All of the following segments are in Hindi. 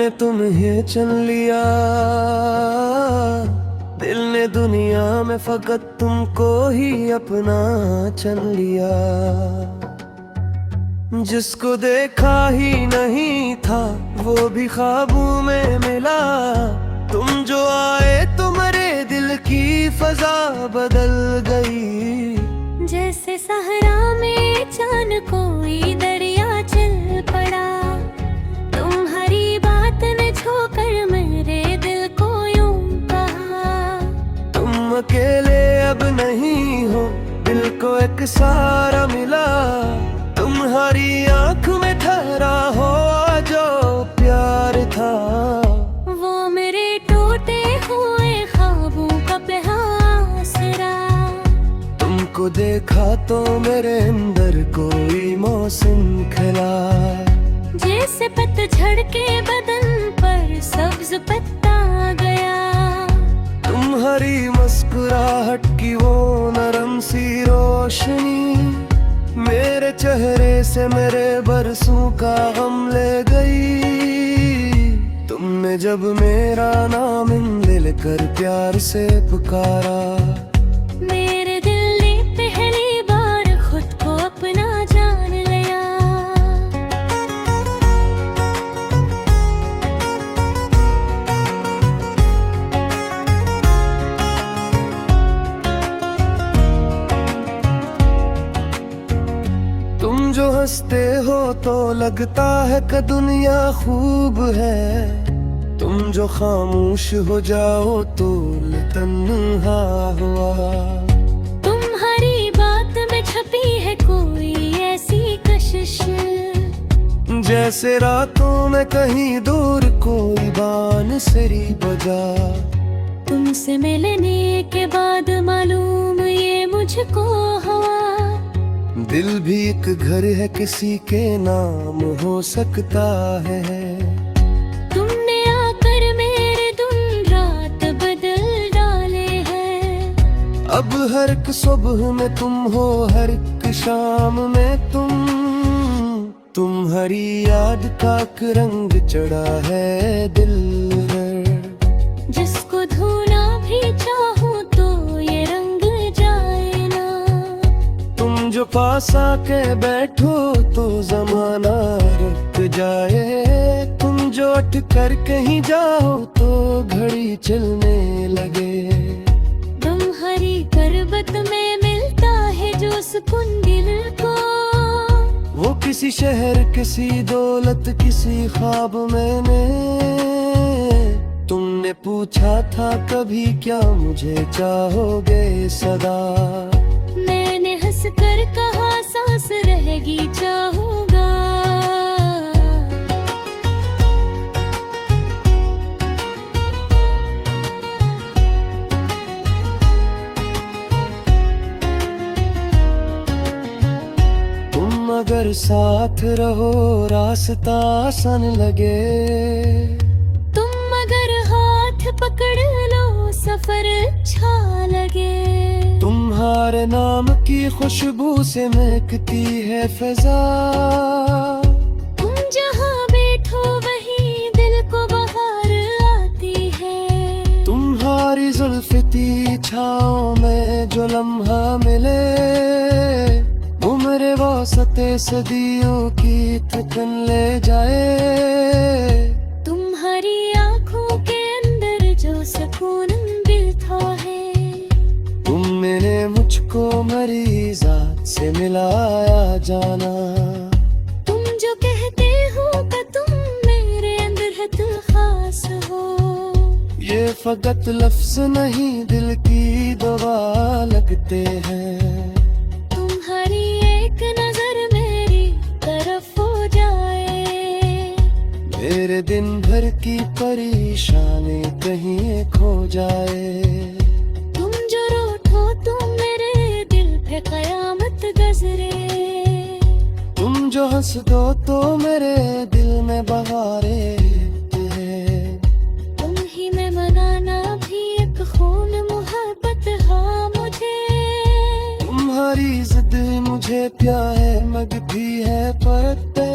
ने तुम्हें चुन लिया, दिल ने दुनिया में फकत तुमको ही अपना चुन लिया। जिसको देखा ही नहीं था वो भी ख्वाबों में मिला। तुम जो आए तो मेरे दिल की फजा बदल गई। जैसे सहरा में चांद कोई दरिया चल पड़ा। तुम्हारी बात ने छूकर मेरे दिल को यूं कहा। तुम अकेले अब नहीं हो, दिल को एक सहारा मिला। तुम्हारी आंख में ठहरा हो जो प्यार था। वो मेरे टूटे हुए ख्वाबों का आसरा। तुमको देखा तो मेरे अंदर कोई मौसम खिला। जैसे पतझड़ के बदन पर सब्ज पत्ता गया। तुम्हारी मुस्कुराहट की वो नरम सी रोशनी मेरे चेहरे से मेरे बरसों का गम ले गई। तुमने जब मेरा नाम लेकर प्यार से पुकारा। मेरे दिल ने पहली बार खुद को अपना जान लिया। तुम जो हंसते हो तो लगता है कि दुनिया खूब है। तुम जो खामोश हो जाओ तो तन्हा हुआ। तुम्हारी बात में छपी है कोई ऐसी कशिश। जैसे रातों में कहीं दूर कोई बांसुरी बजा। तुमसे मिलने के बाद मालूम ये मुझको हुआ। दिल भी एक घर है, किसी के नाम हो सकता है। तुमने आकर मेरे दिन रात बदल डाले हैं। अब हर एक सुबह में तुम हो, हर एक शाम में तुम। तुम्हारी याद का एक रंग चढ़ा है दिल पर। जिसको धोना भी चाहूं तो ये रंग जाए ना। तुम जो पास आके बैठो तो जमाना रुक जाए। तुम जो उठ कर कहीं जाओ तो घड़ी चलने लगे। तुम्हारी करबत में मिलता है जो सुकून दिल को। वो किसी शहर, किसी दौलत, किसी ख्वाब में तुमने पूछा था कभी क्या मुझे चाहोगे सदा। मैंने हंस कर कहा सांस रहेगी चाहूंगा। तुम अगर साथ रहो रास्ता आसान लगे। तुम अगर हाथ पकड़ लो सफर अच्छा लगे। तुम्हारे नाम की खुशबू से महकती है फिजा। तुम जहाँ बैठो वहीं दिल को बहार आती है। तुम्हारी जुल्फती छाँव में जो लम्हा मिले। उम्र वास्ते सदियों की थकन ले जाए। तुम्हारी आँखों के अंदर जो सुकून बिलता है। तुमने मुझको मरी जात से मिलाया जाना। तुम जो कहते हो कि तुम मेरे अंदर है दिल खास हो। ये फकत लफ्ज नहीं दिल की दवा लगते हैं। तुम्हारी एक नजर मेरी तरफ हो जाए। मेरे दिन भर की परेशानी कहीं खो जाए। तुम जो रूठो तो मेरे दिल पे कयामत गजरे। तुम जो हंस दो तो मेरे दिल में बहारे हैं। तुम ही में मनाना भी एक खून मोहब्बत हाँ मुझे। तुम्हारी जिद मुझे प्यार है मग भी है परते।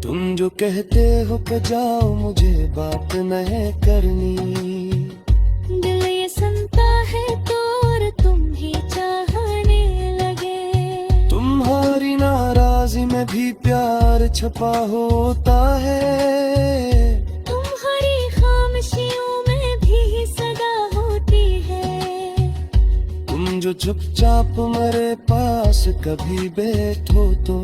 तुम जो कहते हो कि जाओ मुझे बात नहीं करनी, दिल ये सुनता है तो और तुम ही चाहने लगे। तुम्हारी नाराजी में भी प्यार छपा होता है, तुम्हारी खामोशियों में भी सदा होती है। तुम जो चुपचाप मेरे पास कभी बैठो तो,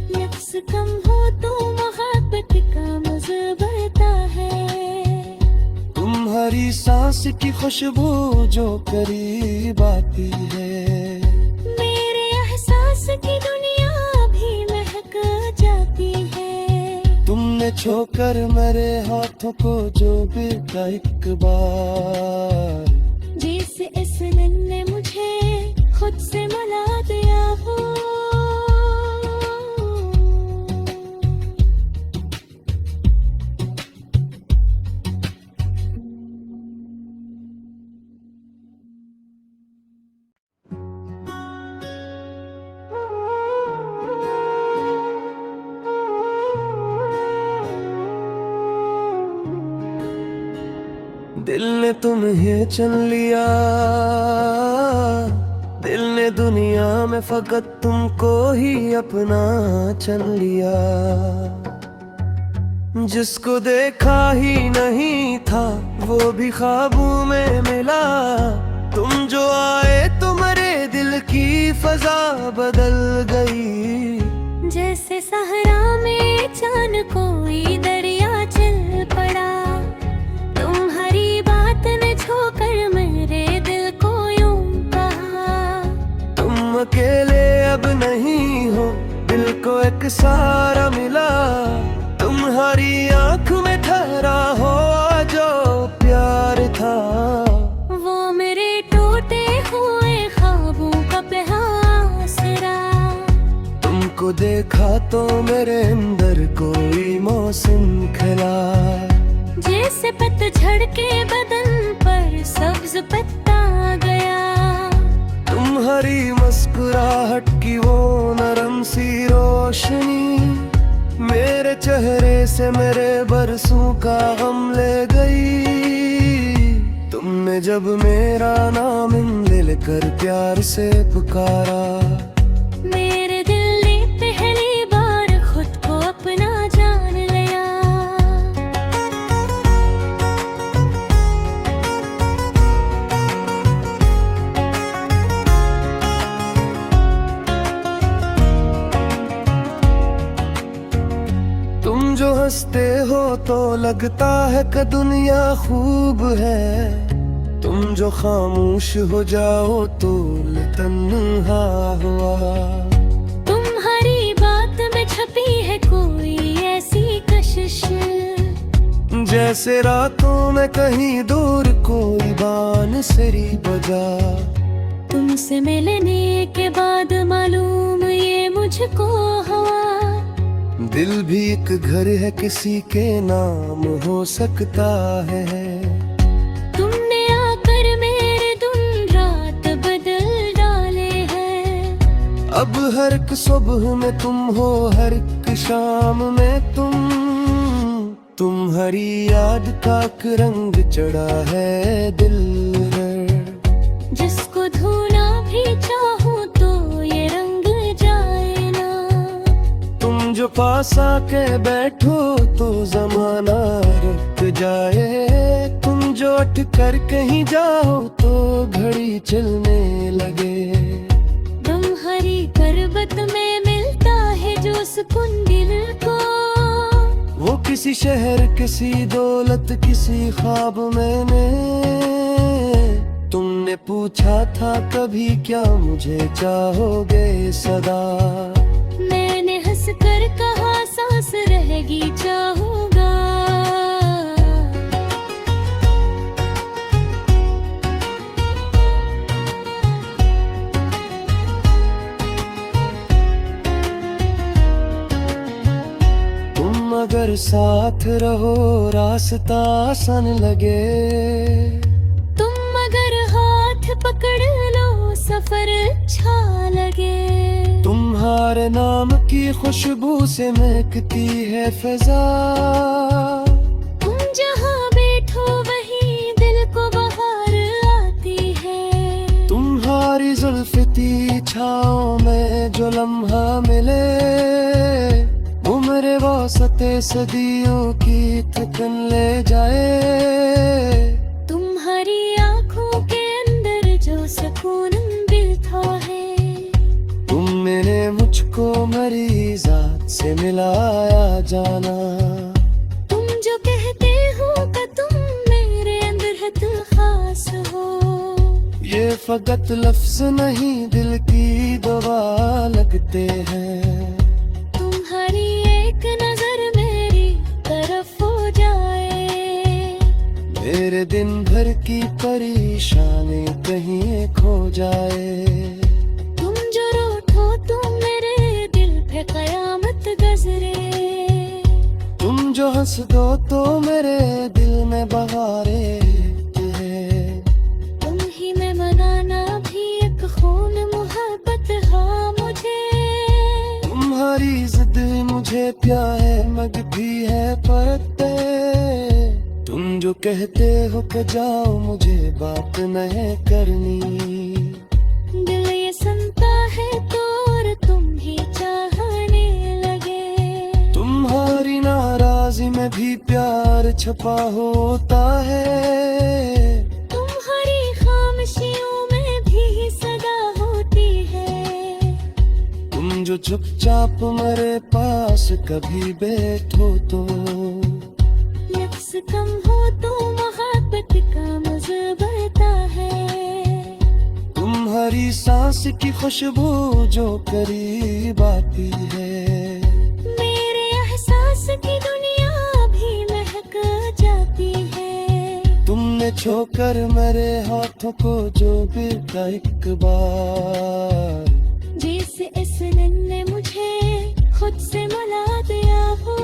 नफ्स कम हो तो मोहब्बत का मज़ा बढ़ता है। तुम्हारी सांस की खुशबू जो करीब आती है, मेरे एहसास की दुनिया भी महक जाती है। तुमने छोकर मेरे हाथों को जो बेटा एक बार, जैसे इस दिन ने मुझे खुद से मिला दिया हो। दिल ने तुम्हें चुन लिया, दिल ने दुनिया में फकत तुमको ही अपना चुन लिया। जिसको देखा ही नहीं था वो भी ख्वाबों में मिला, तुम जो आए तो मेरे दिल की फजा बदल गई। जैसे सहरा में चांद कोई दरिया चल पड़ा, तुम्हारी बात ने छूकर मेरे दिल को यूं कहा। तुम अकेले अब नहीं हो, दिल को एक सहारा मिला। तुम्हारी आंख में ठहरा हो जो प्यार था, वो मेरे टूटे हुए ख्वाबों का आसरा। तुमको देखा तो मेरे अंदर कोई मौसम खिला, जैसे पतझड़ के बदन पर सब्ज पत्ता गया। तुम्हारी मुस्कुराहट की वो नरम सी रोशनी, मेरे चेहरे से मेरे बरसों का गम ले गई। तुमने जब मेरा नाम दिल कर प्यार से पुकारा, मेरे दिल ने पहली बार खुद को अपना जान लिया। तुम जो हंसते हो तो लगता है कि दुनिया खूब है, तुम जो खामोश हो जाओ तो तन्हा हुआ। तुम्हारी बात में छपी है कोई ऐसी कशिश, जैसे रातों में कहीं दूर कोई बांसुरी बजा। तुमसे मिलने के बाद मालूम ये मुझको हुआ, दिल भी एक घर है किसी के नाम हो सकता है। तुमने आकर मेरे दिन रात बदल डाले हैं। अब हर एक सुबह में तुम हो, हर एक शाम में तुम। तुम्हारी याद का एक रंग चढ़ा है दिल पर, जिसको धोना भी चाहूं तो ये रंग जाए ना। तुम जो पास आके बैठो तो जमाना रुक जाए। तुम जो उठ कर कहीं जाओ तो घड़ी चलने लगे। तुम्हारी करबत में मिलता है जो सुकून दिल को, वो किसी शहर किसी दौलत किसी ख्वाब मैंने। तुमने पूछा था कभी क्या मुझे चाहोगे सदा, मैंने हंस कर कहा सांस रहेगी चाहूंगा। अगर साथ रहो रास्ता आसान लगे, तुम अगर हाथ पकड़ लो सफर अच्छा लगे। तुम्हारे नाम की खुशबू से महकती है फिजा। तुम जहाँ बैठो वहीं दिल को बहार आती है। तुम्हारी जुल्फती छाँव में जो लम्हा मिले, उम्र वसते सदियों की थकन ले जाए। तुम्हारी आँखों के अंदर जो सुकून बिलता है, तुमने मुझको मरी जात से मिलाया जाना। तुम जो कहते हो कि तुम मेरे अंदर है दिल खास हो, ये फकत लफ्ज नहीं दिल की दवा लगते हैं। तुम्हारी एक नजर मेरी तरफ हो जाए, मेरे दिन भर की परेशानी कहीं खो जाए। तुम जो रूठो तो मेरे दिल पे कयामत गजरे। तुम जो हंस दो तो मेरे दिल में बहारें हैं। तुम ही में मनाना भी एक खून मोहब्बत हाँ मुझे। तुम्हारी जिद मुझे प्यार है मग भी है परते। तुम जो कहते हो कि जाओ मुझे बात नहीं करनी, दिल ये सुनता है तो और तुम ही चाहने लगे। तुम्हारी नाराजी में भी प्यार छपा होता है। तुम्हारी खामोशियों में भी सदा होती है। तुम जो चुपचाप मेरे पास कभी बैठो तो, लफ्ज़ कम हो तो मोहब्बत का मज़ा बढ़ता है। तुम्हारी सांस की खुशबू जो करीब आती है, मेरे एहसास की दुनिया भी महक जाती है। तुमने छोकर मेरे हाथों को जो बिरका एक बार, जैसे इस ने मुझे खुद से मिला दिया हो।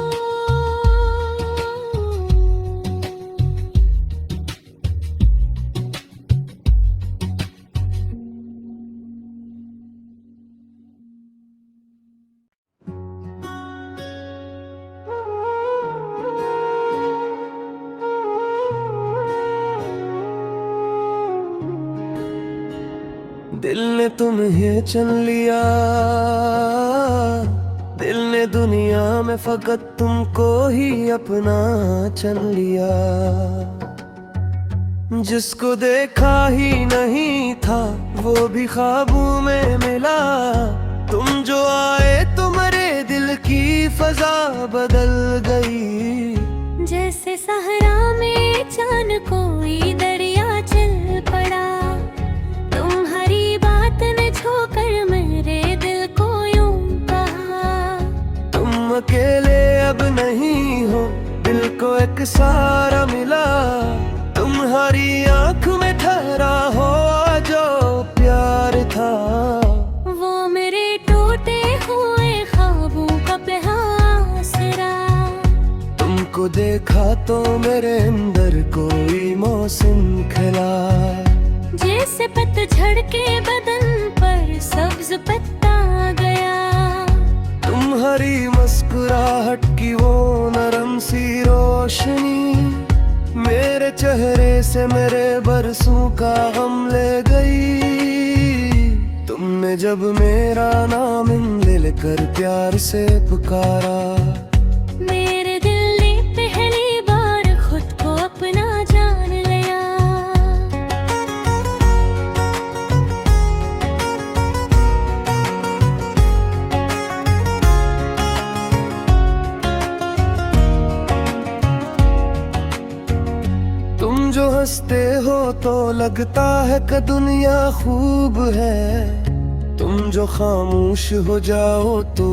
दिल ने तुम्हें चुन लिया, दिल ने दुनिया में फकत तुमको ही अपना चुन लिया। जिसको देखा ही नहीं था वो भी ख्वाबों में मिला। तुम जो आए तो मेरे दिल की फजा बदल गई। जैसे सहरा में चांद कोई दरिया चल पड़ा, तुम्हारी बात ने छूकर मेरे दिल को यूं कहा। तुम अकेले अब नहीं हो, दिल को एक सहारा मिला। तुम्हारी आंख में ठहरा हो जो प्यार था, वो मेरे टूटे हुए ख्वाबों का आसरा। तुमको देखा तो मेरे अंदर कोई मौसम खिला। जैसे पतझड़ के बदन पर सब्ज पत्ता गया। तुम्हारी मुस्कुराहट की वो नरम सी रोशनी, मेरे चेहरे से मेरे बरसों का गम ले गई। तुमने जब मेरा नाम लेकर प्यार से पुकारा, मेरे दिल ने पहली बार खुद को अपना जान लिया। तुम जो हंसते हो तो लगता है कि दुनिया खूब है। तुम जो खामोश हो जाओ तो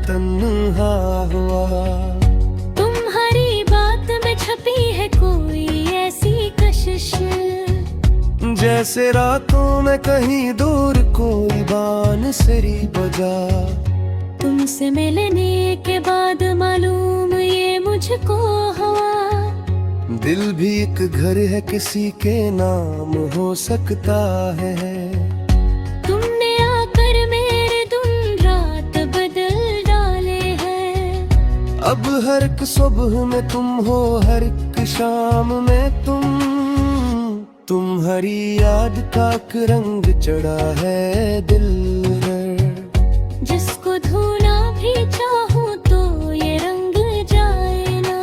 तन्हा हुआ। तुम्हारी बात में छपी है कोई ऐसी कशिश, जैसे रातों में कहीं दूर कोई बांसुरी बजा। तुमसे मिलने के बाद मालूम ये मुझको हुआ। दिल भी एक घर है किसी के नाम हो सकता है। तुमने आकर मेरे दिन रात बदल डाल अब हर एक सुबह में तुम हो, हर एक शाम में तुम्हारी याद का एक रंग चढ़ा है दिल पर। जिसको धोना भी चाहूं तो ये रंग जाए ना।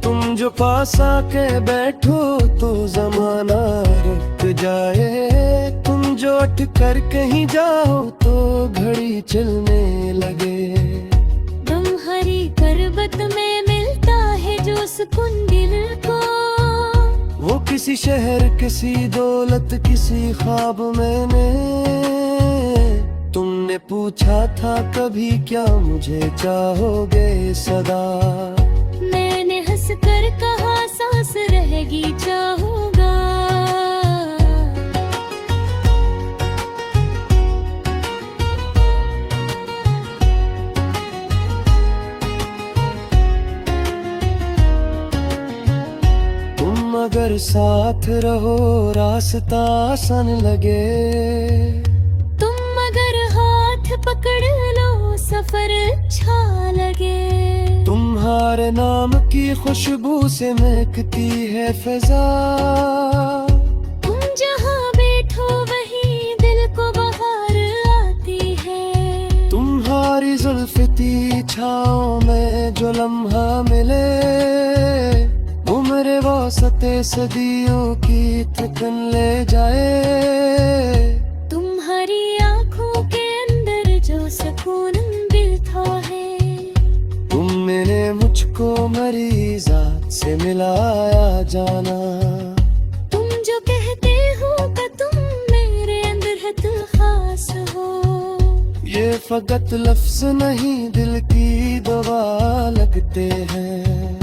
तुम जो पास आके बैठो तो जमाना रुक जाए। तुम जो उठ कर कहीं जाओ तो घड़ी चलने लगे। तुम्हारी करबत में मिलता है जो सुकून दिल को। वो किसी शहर, किसी दौलत, किसी ख्वाब में तुमने पूछा था कभी क्या मुझे चाहोगे सदा। मैंने हंस कर कहा सांस रहेगी चाहूंगा। तुम अगर साथ रहो रास्ता आसान लगे। तुम अगर हाथ पकड़ लो सफर अच्छा लगे। तुम्हारे नाम की खुशबू से महकती है फिजा। तुम जहाँ बैठो वहीं दिल को बहार आती है। तुम्हारी जुल्फती छाँव में जो लम्हा मिले, उम्र वास्ते सदियों की थकन ले जाए। तुम्हारी आँखों के अंदर जो सुकून बिलता है। तुमने मुझको मरी जात से मिलाया जाना। तुम जो कहते हो कि तुम मेरे अंदर है दिल खास हो। ये फकत लफ्ज नहीं दिल की दवा लगते हैं।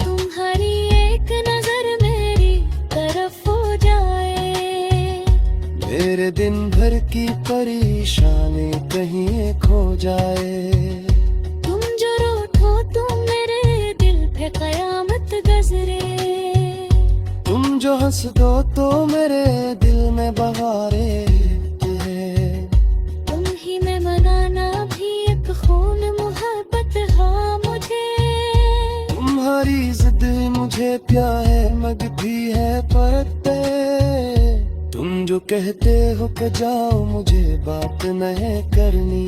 तुम्हारी एक नजर मेरी तरफ हो जाए। मेरे दिन भर की परेशानी कहीं खो जाए। तुम जो रूठो तो मेरे दिल पे कयामत गजरे। तुम जो हंस दो तो मेरे दिल में बहारें हैं। तुम ही में मनाना भी एक खून मोहब्बत हाँ मुझे। तुम्हारी जिद मुझे प्यार है मगती है परते। तुम जो कहते हो कि जाओ मुझे बात नहीं करनी।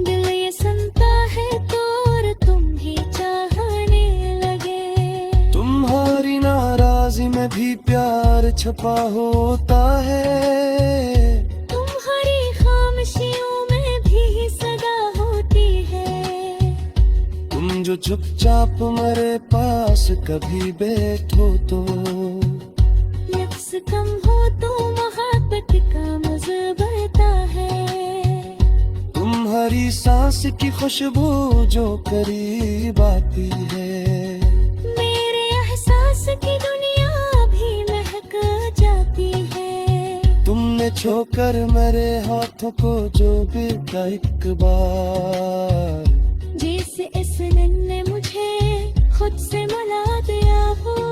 दिल ये सुनता है तो और तुम भी चाहने लगे। तुम्हारी नाराजी में भी प्यार छुपा होता है। तुम्हारी खामोशियों में भी सदा होती है। तुम जो चुपचाप मेरे पास कभी बैठो तो। लफ्ज़ कम हो तो मोहब्बत का मज़ा बढ़ता है। तुम्हारी सांस की खुशबू जो करीब आती है। मेरे एहसास की दुनिया भी महक जाती है। तुमने छोकर मेरे हाथों को जो बिता एक बार। जैसे इस ने मुझे खुद से मिला दिया हो।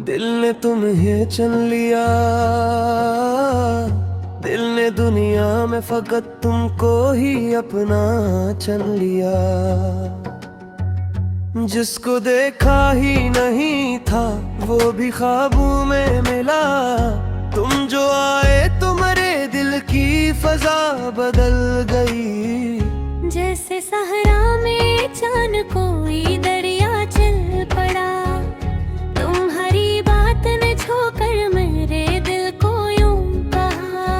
दिल ने तुम्हें चुन लिया। दिल ने दुनिया में फकत तुमको ही अपना चुन लिया। जिसको देखा ही नहीं था वो भी ख्वाबों में मिला। तुम जो आए तो मेरे दिल की फजा बदल गई। जैसे सहरा में चांद कोई दरिया चल पड़ा। तुम्हारी बात ने छोकर मेरे दिल को यूं कहा।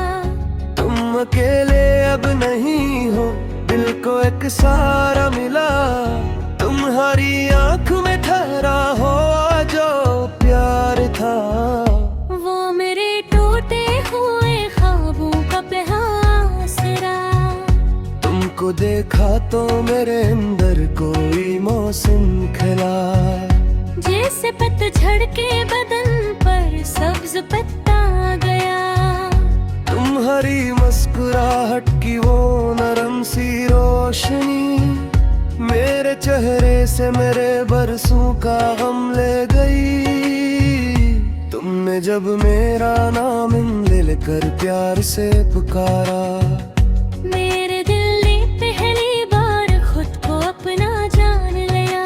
तुम अकेले अब नहीं हो, दिल को एक सहारा मिला। तुम्हारी आंख में ठहरा हो जो प्यार था। वो मेरे टूटे हुए ख्वाबों का आसरा। तुमको देखा तो मेरे अंदर कोई मौसम खिला। जैसे पतझड़ के बदन पर सब्ज पत्ता गया। तुम्हारी मुस्कुराहट की वो नरम सी रोशनी मेरे चेहरे से मेरे बरसों का गम ले गई। तुमने जब मेरा नाम लेकर प्यार से पुकारा, मेरे दिल ने पहली बार खुद को अपना जान लिया।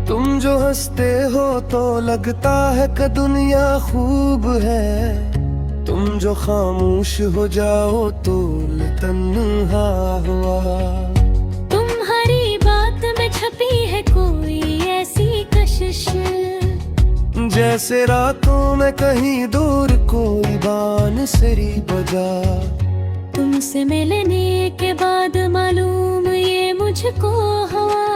तुम जो हंसते हो तो लगता है कि दुनिया खूब है, तुम जो खामोश हो जाओ तो तन्हा हुआ। तुम्हारी बात में छपी है कोई ऐसी कशिश, जैसे रातों में कहीं दूर कोई बांसुरी बजा। तुमसे मिलने के बाद मालूम ये मुझको हुआ,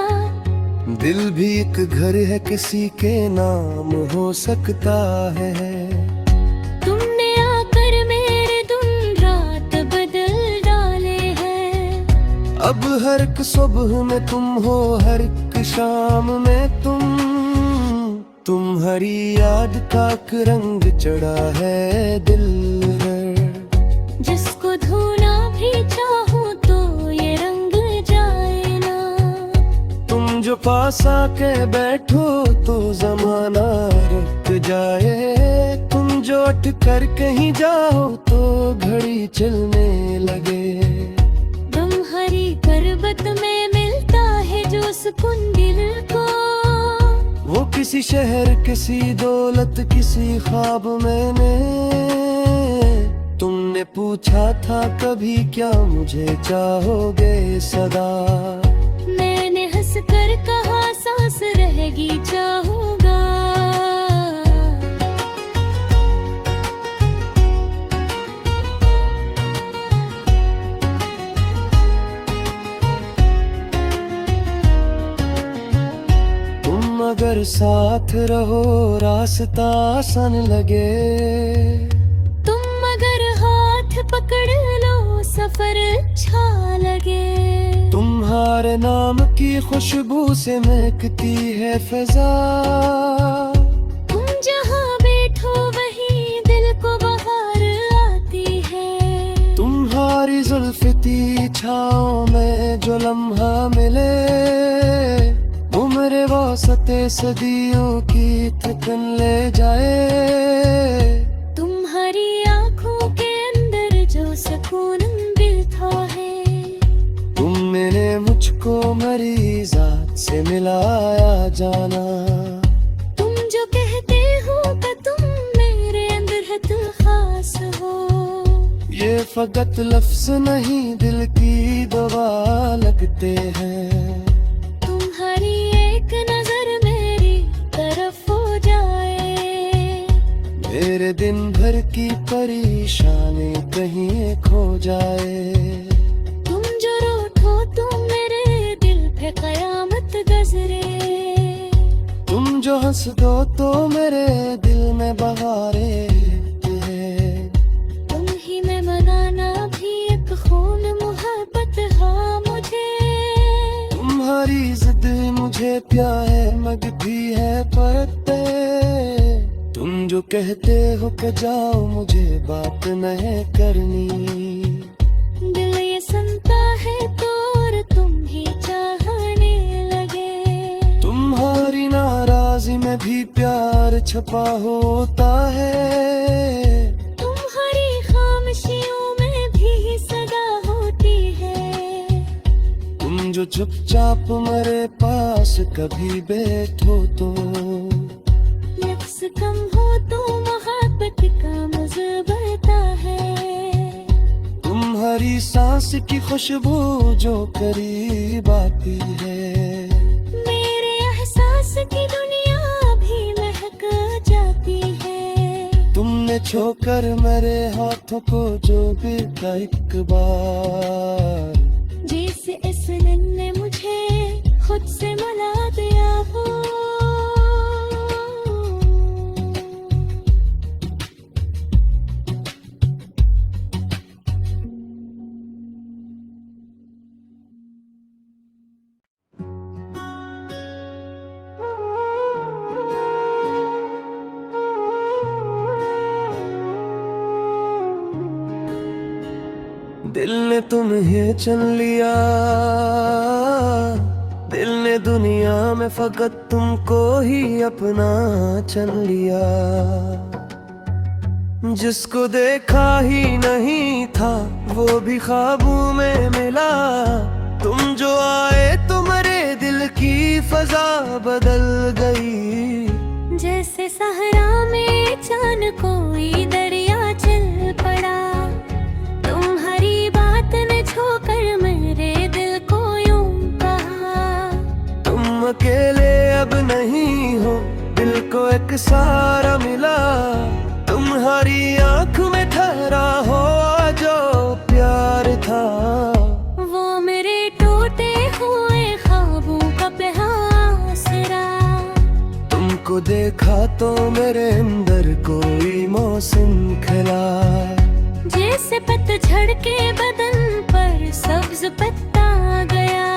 दिल भी एक घर है किसी के नाम हो सकता है। तुमने आकर मेरे दिन रात बदल डाले हैं। अब हर एक सुबह में तुम हो, हर एक शाम में तुम। तुम्हारी याद का एक रंग चढ़ा है दिल पर, जिसको धोना भी चाहूं तो ये रंग जाए ना। तुम जो पास आके बैठो तो जमाना रुक जाए। तुम जो उठ कर कहीं जाओ तो घड़ी चलने लगे। तुम्हारी पर्वत में मिलता है जो सुकून दिल को, वो किसी शहर किसी दौलत किसी ख्वाब मैंने। तुमने पूछा था कभी क्या मुझे चाहोगे सदा, मैंने हंस कर कहा सांस रहेगी चाहूंगा। तुम अगर साथ रहो रास्ता आसान लगे, तुम अगर हाथ पकड़ लो सफर अच्छा लगे। तुम्हारे नाम की खुशबू से महकती है फिजा, तुम जहाँ बैठो वहीं दिल को बहार आती है। तुम्हारी जुल्फती छाँव में जो लम्हा मिले, उम्र वास्ते सदियों की थकन ले जाए। तुम्हारी आँखों के अंदर जो सुकून बिठा है, तुमने मुझको मरी जात से मिलाया जाना। तुम जो कहते हो कि तुम मेरे अंदर है तुम खास हो, ये फकत लफ्ज नहीं दिल की दवा लगते हैं। तुम्हारी एक नजर मेरी तरफ हो जाए, मेरे दिन भर की परेशानी कहीं खो जाए। तुम जो रूठो तो मेरे दिल पे कयामत गजरे। तुम जो हंस दो तो मेरे दिल में बहारें हैं। तुम ही में मनाना भी एक खून मोहब्बत हाँ मुझे। तुम्हारी जिद मुझे प्यार है मग भी है परते। तुम जो कहते हो कि जाओ मुझे बात नहीं करनी, दिल ये सुनता है तो और तुम ही चाहने लगे। तुम्हारी नाराजी में भी प्यार छपा होता है। तुम्हारी खामोशियों में भी सदा होती है। तुम जो चुपचाप मेरे पास कभी बैठो तो, लफ्ज़ कम हो तो मोहब्बत का मज़ा बढ़ता है। तुम्हारी सांस की खुशबू जो करीब आती है, मेरे एहसास की दुनिया भी महक जाती है। तुमने छोकर मेरे हाथों को जो बिता एक बार, जैसे इस ने मुझे खुद से मिला दिया हो। ने तुम्हें चुन लिया, दिल ने दुनिया में फकत तुमको ही अपना चुन लिया। जिसको देखा ही नहीं था वो भी ख्वाबों में मिला, तुम जो आए तो मेरे दिल की फजा बदल गई। जैसे सहरा में चांद कोई दरिया चल पड़ा, तुम्हारी बात ने छूकर मेरे दिल को यूं कहा। तुम अकेले अब नहीं हो, दिल को एक सहारा मिला, तुम्हारी आंख में ठहरा हो जो प्यार था। वो मेरे टूटे हुए ख्वाबों का आसरा, तुमको देखा तो मेरे अंदर कोई मौसम खिला। जैसे पतझड़ के बदन पर सब्ज पत्ता गया,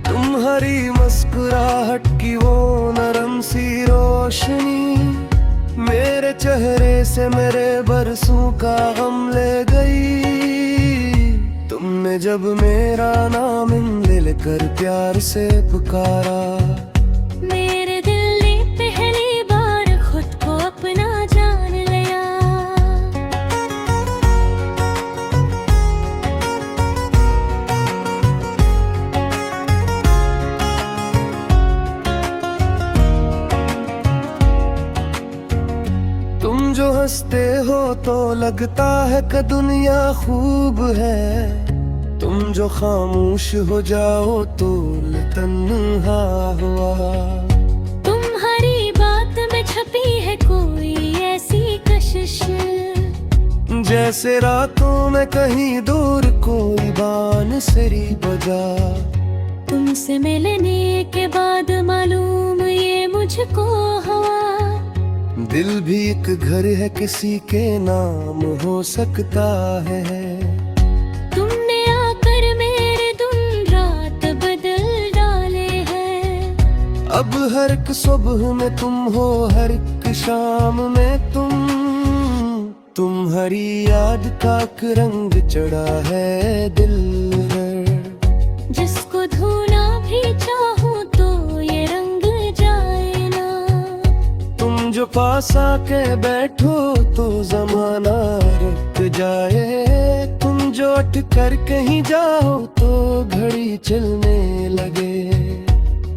तुम्हारी मुस्कुराहट की वो नरम सी रोशनी, मेरे चेहरे से मेरे बरसों का गम ले गई। तुमने जब मेरा नाम लेकर प्यार से पुकारा, मेरे दिल ने पहली बार खुद को अपना जान लिया। तुम जो हंसते हो तो लगता है कि दुनिया खूब है, तुम जो खामोश हो जाओ तो तन्हा हुआ। तुम्हारी बात में छपी है कोई ऐसी कशिश, जैसे रातों में कहीं दूर कोई बांसुरी बजा। तुमसे मिलने के बाद मालूम ये मुझको हुआ, दिल भी एक घर है किसी के नाम हो सकता है। तुमने आकर मेरे दिन रात बदल डाले हैं। अब हर एक सुबह में तुम हो, हर एक शाम में तुम। तुम्हारी याद का एक रंग चढ़ा है दिल पर, जिसको धोना भी चाहूं तो ये रंग जाए ना। तुम जो पास आके बैठो तो जमाना रुक जाए, तुम जो उठ कर कहीं जाओ तो घड़ी चलने लगे।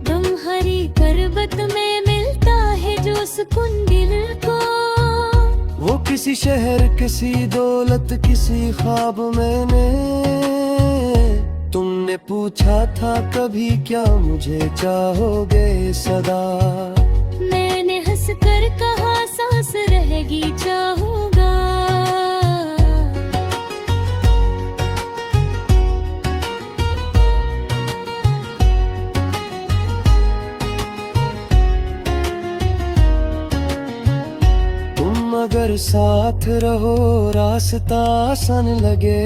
तुम्हारी पर्वत में मिलता है जो सुकून दिल को, वो किसी शहर किसी दौलत किसी ख्वाब मैंने। तुमने पूछा था कभी क्या मुझे चाहोगे सदा, मैंने हंस कर कहा सांस रहेगी चाहूंगा। तुम अगर साथ रहो रास्ता आसान लगे,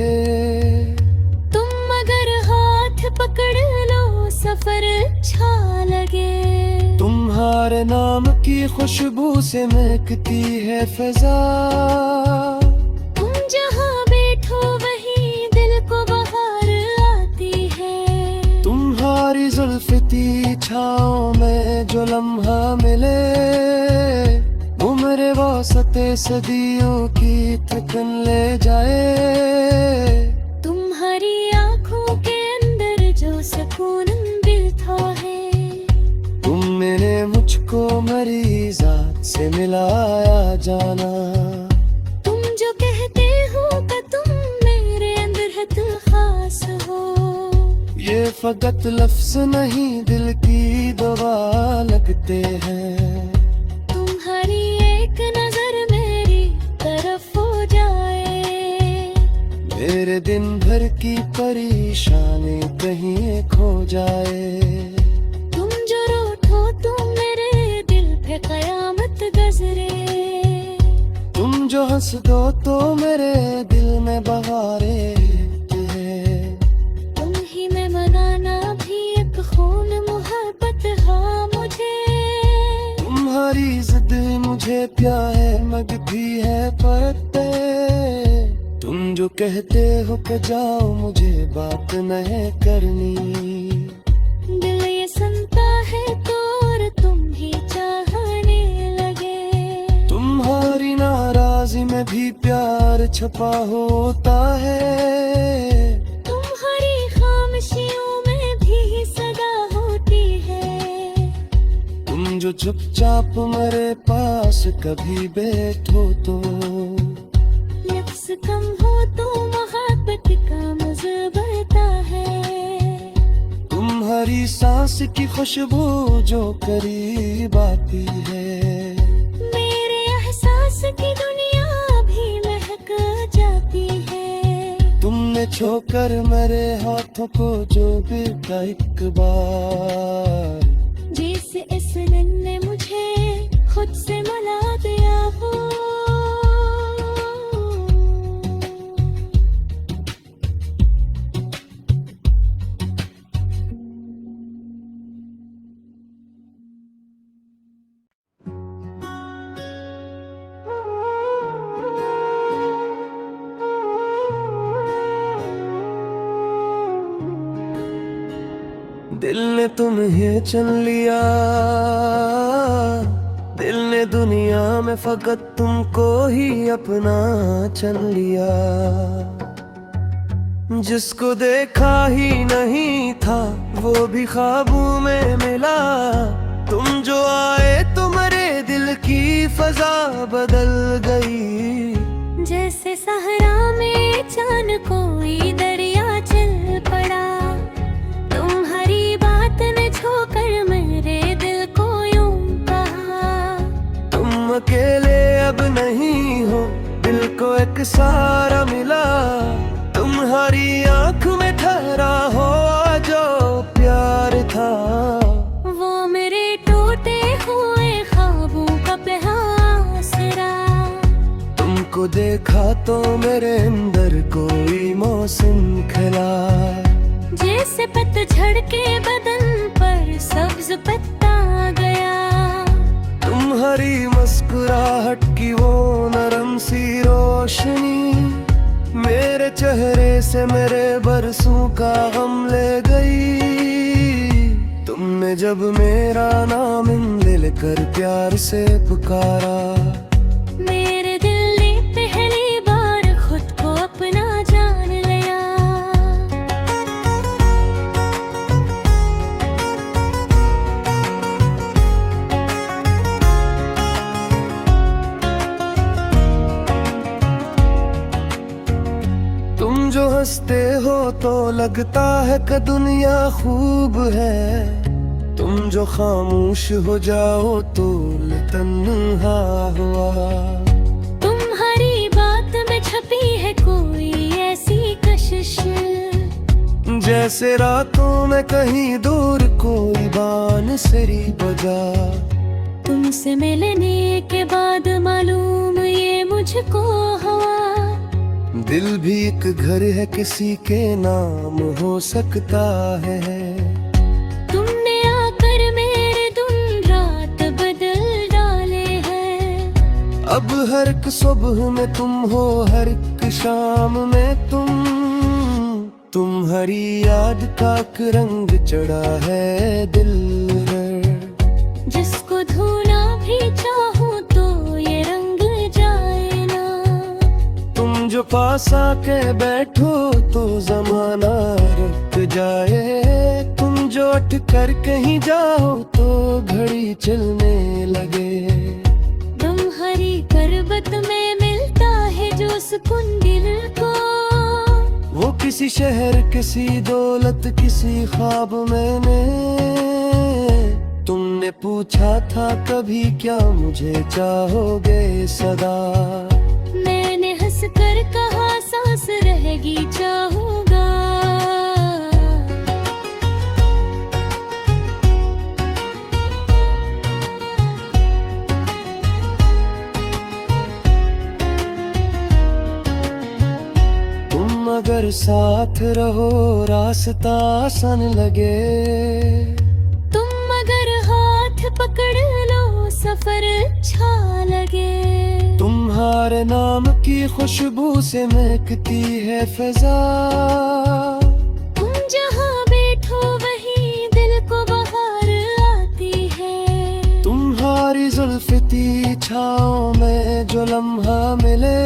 तुम अगर हाथ पकड़ लो सफर अच्छा लगे। तुम्हारे नाम की खुशबू से महकती है फिजा, तुम जहाँ बैठो वहीं दिल को बहार आती है। तुम्हारी जुल्फती छाँव में जो लम्हा मिले, वो मेरे वास्ते सदियों की थकन ले जाए। तुम्हारी आँखों के अंदर जो सुकून बिलता है, तुमने मुझको मेरी जात से मिलाया जाना। तुम जो कहते हो कि तुम मेरे अंदर है दिल खास हो, ये फकत लफ्ज नहीं दिल की दवा लगते हैं। तुम्हारी एक नजर मेरी तरफ हो जाए, मेरे दिन भर की परेशानी कहीं खो जाए। तुम जो रूठो तो मेरे दिल पे कयामत गजरे। तुम जो हंस दो तो मेरे दिल में बहारे हैं। तुम ही में मनाना भी एक खून मोहब्बत हाँ मुझे। तुम्हारी जिद मुझे प्यार है मग भी है परते। तुम जो कहते हो कि जाओ मुझे बात नहीं करनी, दिल ये सुनता है तो और तुम भी चाहने लगे। तुम्हारी नाराजी में भी प्यार छपा होता है, तुम्हारी खामोशियों में भी सदा होती है। तुम जो चुपचाप मेरे पास कभी बैठो तो, लफ्ज़ कम हो तो मोहब्बत का मज़ा बढ़ता है। तुम्हारी सांस की खुशबू जो करीब आती है, मेरे एहसास की दुनिया भी महक जाती है। तुमने छोकर मेरे हाथों को जो बिता एक बार, जैसे इस दिन ने मुझे खुद से मिला दिया हो। दिल ने तुम्हें चुन लिया, दिल ने दुनिया में फकत तुमको ही अपना चुन लिया। जिसको देखा ही नहीं था वो भी ख्वाबों में मिला, तुम जो आए तो मेरे दिल की फजा बदल गई। जैसे सहरा में चांद कोई दरिया चल पड़ा, तुम्हारी बात ने छूकर मेरे दिल को यूं कहा। तुम अकेले अब नहीं हो, दिल को एक सहारा मिला। तुम्हारी आंख में ठहरा हो जो प्यार था, वो मेरे टूटे हुए ख्वाबों का आसरा। तुमको देखा तो मेरे अंदर कोई मौसम खिला, जैसे पतझड़ के बदन पर सब्ज पत्ता गया। तुम्हारी मुस्कुराहट की वो नरम सी रोशनी, मेरे चेहरे से मेरे बरसों का गम ले गई। तुमने जब मेरा नाम दिल कर प्यार से पुकारा, मेरे दिल ने पहली बार खुद को अपना जान लिया। तुम जो हंसते हो तो लगता है कि दुनिया खूब है, तुम जो खामोश हो जाओ तो तन्हा हुआ। तुम्हारी बात में छपी है कोई ऐसी कशिश, जैसे रातों में कहीं दूर कोई बांसुरी बजा। तुमसे मिलने के बाद मालूम ये मुझको हुआ, दिल भी एक घर है किसी के नाम हो सकता है। तुमने आकर मेरे दिन रात बदल डाले हैं। अब हर एक सुबह में तुम हो, हर एक शाम में तुम। तुम्हारी याद का एक रंग चढ़ा है दिल पर, जिसको धोना भी चाहूं तो ये रंग जाए ना। तुम जो पास आके बैठो तो जमाना रुक जाए। तुम जो उठ कर कहीं जाओ तो घड़ी चलने लगे। तुम्हारी करबत में मिलता है जो सुकून दिल को, वो किसी शहर किसी दौलत किसी ख्वाब मैंने। तुमने पूछा था कभी क्या मुझे चाहोगे सदा, मैंने हंस कर कहा सांस रहेगी चाहूंगा। अगर साथ रहो रास्ता आसान लगे, तुम अगर हाथ पकड़ लो सफर अच्छा लगे। तुम्हारे नाम की खुशबू से महकती है फिजा। तुम जहाँ बैठो वहीं दिल को बहार आती है। तुम्हारी जुल्फती छाँव में जो लम्हा मिले,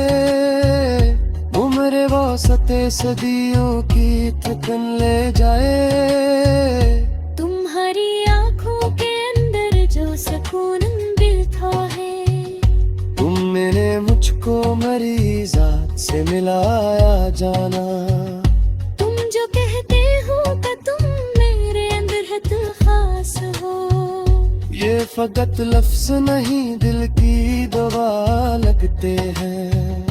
उम्र वसते सदियों की थकन ले जाए। तुम्हारी आँखों के अंदर जो सुकून बिलथा है, तुमने मुझको मरी जात से मिलाया जाना। तुम जो कहते हो कि तुम मेरे अंदर है दिल खास हो। ये फकत लफ्ज नहीं दिल की दवा लगते हैं।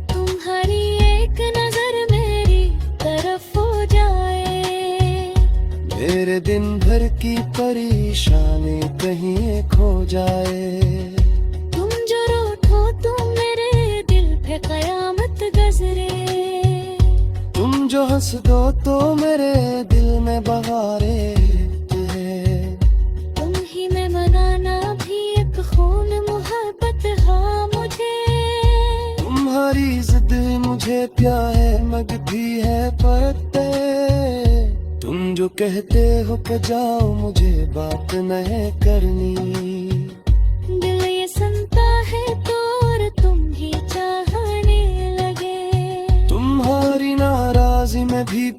तुम्हारी एक नजर मेरी तरफ हो जाए, मेरे दिन भर की परेशानी कहीं खो जाए। तुम जो रूठो तो मेरे दिल पे कयामत गजरे। तुम जो हंस दो तो मेरे दिल में बहारें हैं। तुम ही में मनाना भी एक खून मोहब्बत हाँ मुझे। तुम्हारी जिद मुझे प्यार है मग भी है परते। तुम जो कहते हो कि जाओ मुझे बात नहीं करनी। दिल ये सुनता है तो और तुम ही चाहने लगे। तुम्हारी नाराजी में भी